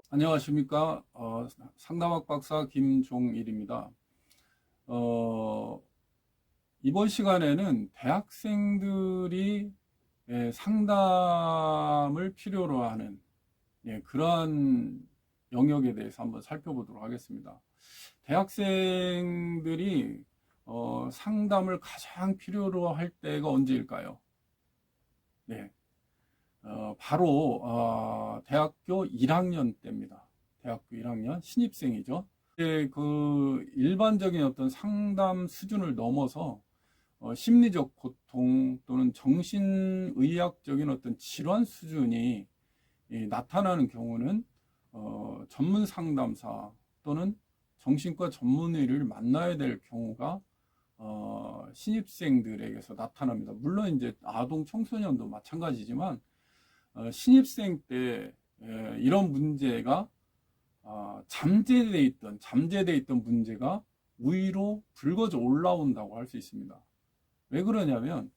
안녕하십니까. 상담학 박사 김종일입니다. 어, 이번 시간에는 대학생들이 상담을 필요로 하는 그러한 영역에 대해서 한번 살펴보도록 하겠습니다. 대학생들이 상담을 가장 필요로 할 때가 언제일까요? 네, 바로 대학교 1학년 때입니다. 대학교 1학년 신입생이죠. 그 일반적인 어떤 상담 수준을 넘어서 심리적 고통 또는 정신의학적인 어떤 질환 수준이 나타나는 경우는 전문 상담사 또는 정신과 전문의를 만나야 될 경우가 신입생들에게서 나타납니다. 물론 이제 아동 청소년도 마찬가지지만 신입생 때 이런 문제가 잠재돼 있던 문제가 위로 불거져 올라온다고 할 수 있습니다. 왜 그러냐면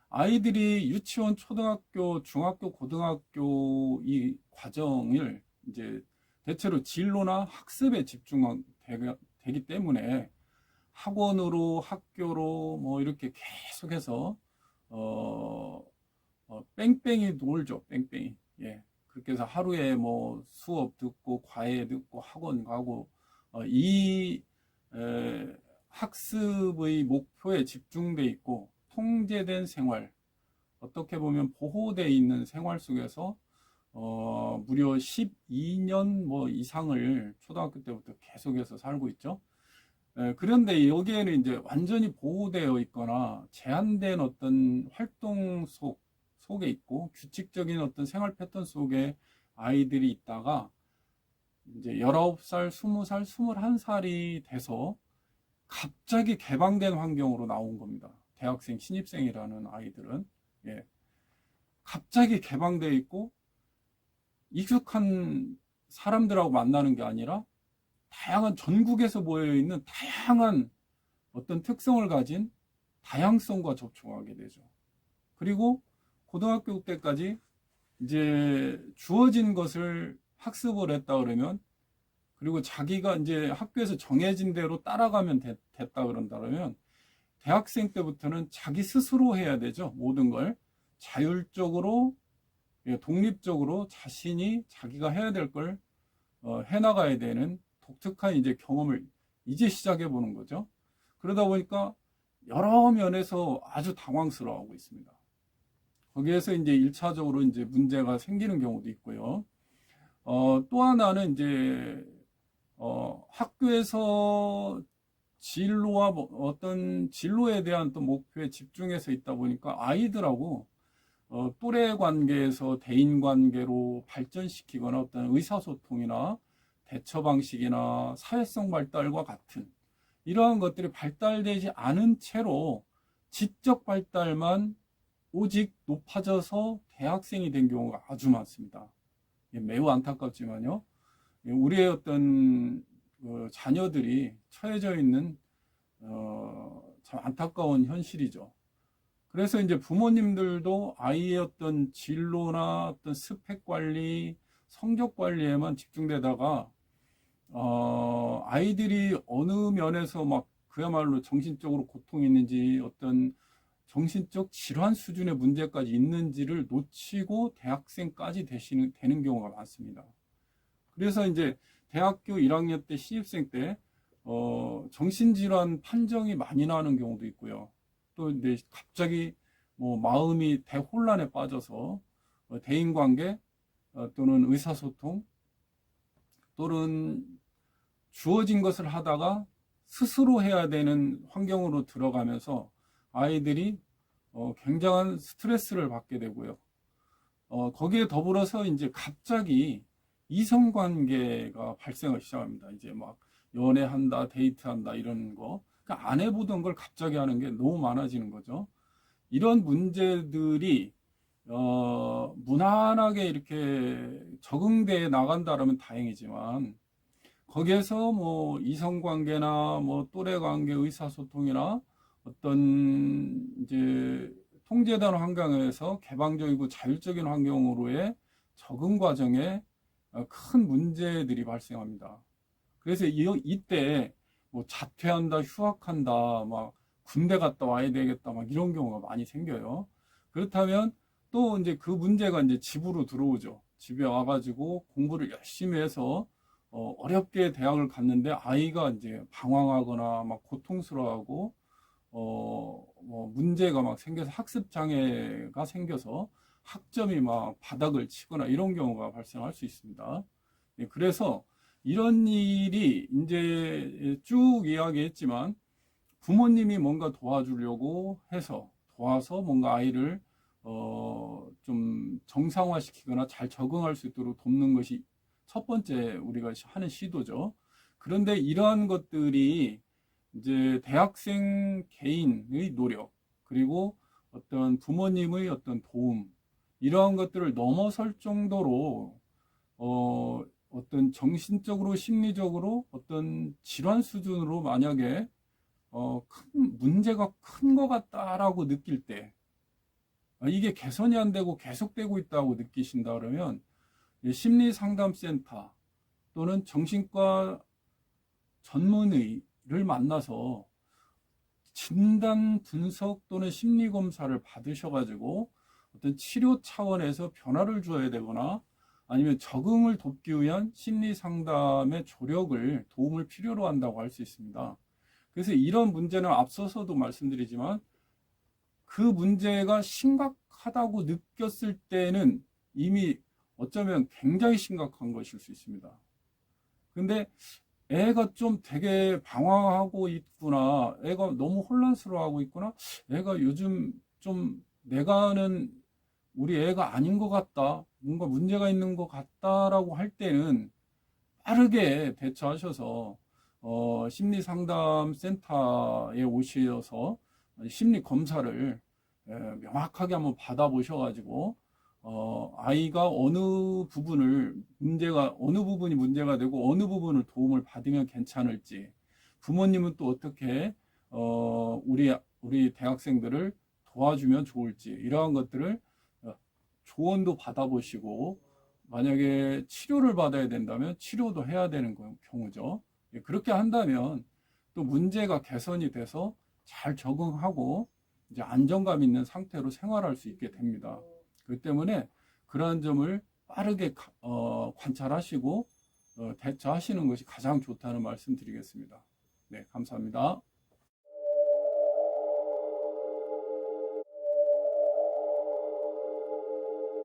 아이들이 유치원, 초등학교, 중학교, 고등학교 이 과정을 이제 대체로 진로나 학습에 집중되기 때문에 학원으로 학교로 뭐 이렇게 계속해서 뺑뺑이 놀죠. 뺑뺑이. 예. 그렇게 해서 하루에 뭐 수업 듣고 과외 듣고 학원 가고 이 학습의 목표에 집중돼 있고 통제된 생활, 어떻게 보면 보호되어 있는 생활 속에서 무려 12년 뭐 이상을 초등학교 때부터 계속해서 살고 있죠. 그런데 여기에는 이제 완전히 보호되어 있거나 제한된 어떤 활동 속에 있고 규칙적인 어떤 생활 패턴 속에 아이들이 있다가 이제 19살, 20살, 21살이 돼서 갑자기 개방된 환경으로 나온 겁니다. 대학생, 신입생이라는 아이들은. 예. 갑자기 개방되어 있고 익숙한 사람들하고 만나는 게 아니라 다양한 전국에서 모여 있는 다양한 어떤 특성을 가진 다양성과 접촉하게 되죠. 그리고 고등학교 때까지 이제 주어진 것을 학습을 했다 그러면, 그리고 자기가 이제 학교에서 정해진 대로 따라가면 됐다 그런다 그러면, 대학생 때부터는 자기 스스로 해야 되죠. 모든 걸 자율적으로, 독립적으로 자신이 자기가 해야 될 걸 해나가야 되는 독특한 이제 경험을 이제 시작해 보는 거죠. 그러다 보니까 여러 면에서 아주 당황스러워하고 있습니다. 거기에서 이제 1차적으로 이제 문제가 생기는 경우도 있고요. 또 하나는 이제 학교에서 진로와 어떤 진로에 대한 또 목표에 집중해서 있다 보니까 아이들하고 또래 관계에서 대인 관계로 발전시키거나 어떤 의사소통이나 대처 방식이나 사회성 발달과 같은 이러한 것들이 발달되지 않은 채로 지적 발달만 오직 높아져서 대학생이 된 경우가 아주 많습니다. 매우 안타깝지만요. 우리의 어떤 자녀들이 처해져 있는 참 안타까운 현실이죠. 그래서 이제 부모님들도 아이의 어떤 진로나 어떤 스펙 관리, 성적 관리에만 집중되다가 아이들이 어느 면에서 막 그야말로 정신적으로 고통이 있는지 어떤 정신적 질환 수준의 문제까지 있는지를 놓치고 대학생까지 되는 경우가 많습니다. 그래서 이제 대학교 1학년 때 신입생 때 정신질환 판정이 많이 나는 경우도 있고요. 또 이제 갑자기 뭐 마음이 대혼란에 빠져서 대인관계 또는 의사소통 또는 주어진 것을 하다가 스스로 해야 되는 환경으로 들어가면서 아이들이 굉장한 스트레스를 받게 되고요. 거기에 더불어서 이제 갑자기 이성관계가 발생을 시작합니다. 이제 막 연애한다, 데이트한다 이런 거. 그러니까 안 해보던 걸 갑자기 하는 게 너무 많아지는 거죠. 이런 문제들이 무난하게 이렇게 적응돼 나간다라면 다행이지만 거기에서 뭐 이성관계나 뭐 또래관계 의사소통이나 어떤 이제 통제된 환경에서 개방적이고 자율적인 환경으로의 적응 과정에 큰 문제들이 발생합니다. 그래서 이때 뭐 자퇴한다, 휴학한다, 막 군대 갔다 와야 되겠다, 막 이런 경우가 많이 생겨요. 그렇다면 또 이제 그 문제가 이제 집으로 들어오죠. 집에 와가지고 공부를 열심히 해서 어렵게 대학을 갔는데 아이가 이제 방황하거나 막 고통스러워하고 뭐 문제가 막 생겨서 학습 장애가 생겨서 학점이 막 바닥을 치거나 이런 경우가 발생할 수 있습니다. 예, 그래서 이런 일이 이제 쭉 이야기했지만 부모님이 뭔가 도와주려고 해서 도와서 뭔가 아이를 좀 정상화시키거나 잘 적응할 수 있도록 돕는 것이 첫 번째 우리가 하는 시도죠. 그런데 이러한 것들이 이제 대학생 개인의 노력, 그리고 어떤 부모님의 어떤 도움, 이러한 것들을 넘어설 정도로 어떤 정신적으로 심리적으로 어떤 질환 수준으로 만약에 큰 문제가 큰 것 같다라고 느낄 때 이게 개선이 안 되고 계속되고 있다고 느끼신다 그러면 심리상담센터 또는 정신과 전문의를 만나서 진단 분석 또는 심리 검사를 받으셔가지고 어떤 치료 차원에서 변화를 줘야 되거나 아니면 적응을 돕기 위한 심리 상담의 조력을 도움을 필요로 한다고 할 수 있습니다. 그래서 이런 문제는 앞서서도 말씀드리지만 그 문제가 심각하다고 느꼈을 때는 이미 어쩌면 굉장히 심각한 것일 수 있습니다. 근데 애가 좀 되게 방황하고 있구나, 애가 너무 혼란스러워하고 있구나, 애가 요즘 좀 내가 아는 우리 애가 아닌 것 같다, 뭔가 문제가 있는 것 같다라고 할 때는 빠르게 대처하셔서 심리상담센터에 오셔서 심리 검사를 명확하게 한번 받아보셔가지고 아이가 어느 부분이 문제가 되고 어느 부분을 도움을 받으면 괜찮을지, 부모님은 또 어떻게 우리 대학생들을 도와주면 좋을지, 이러한 것들을 조언도 받아보시고 만약에 치료를 받아야 된다면 치료도 해야 되는 경우죠. 그렇게 한다면 또 문제가 개선이 돼서 잘 적응하고 이제 안정감 있는 상태로 생활할 수 있게 됩니다. 그렇기 때문에 그러한 점을 빠르게 관찰하시고 대처하시는 것이 가장 좋다는 말씀 드리겠습니다. 네, 감사합니다.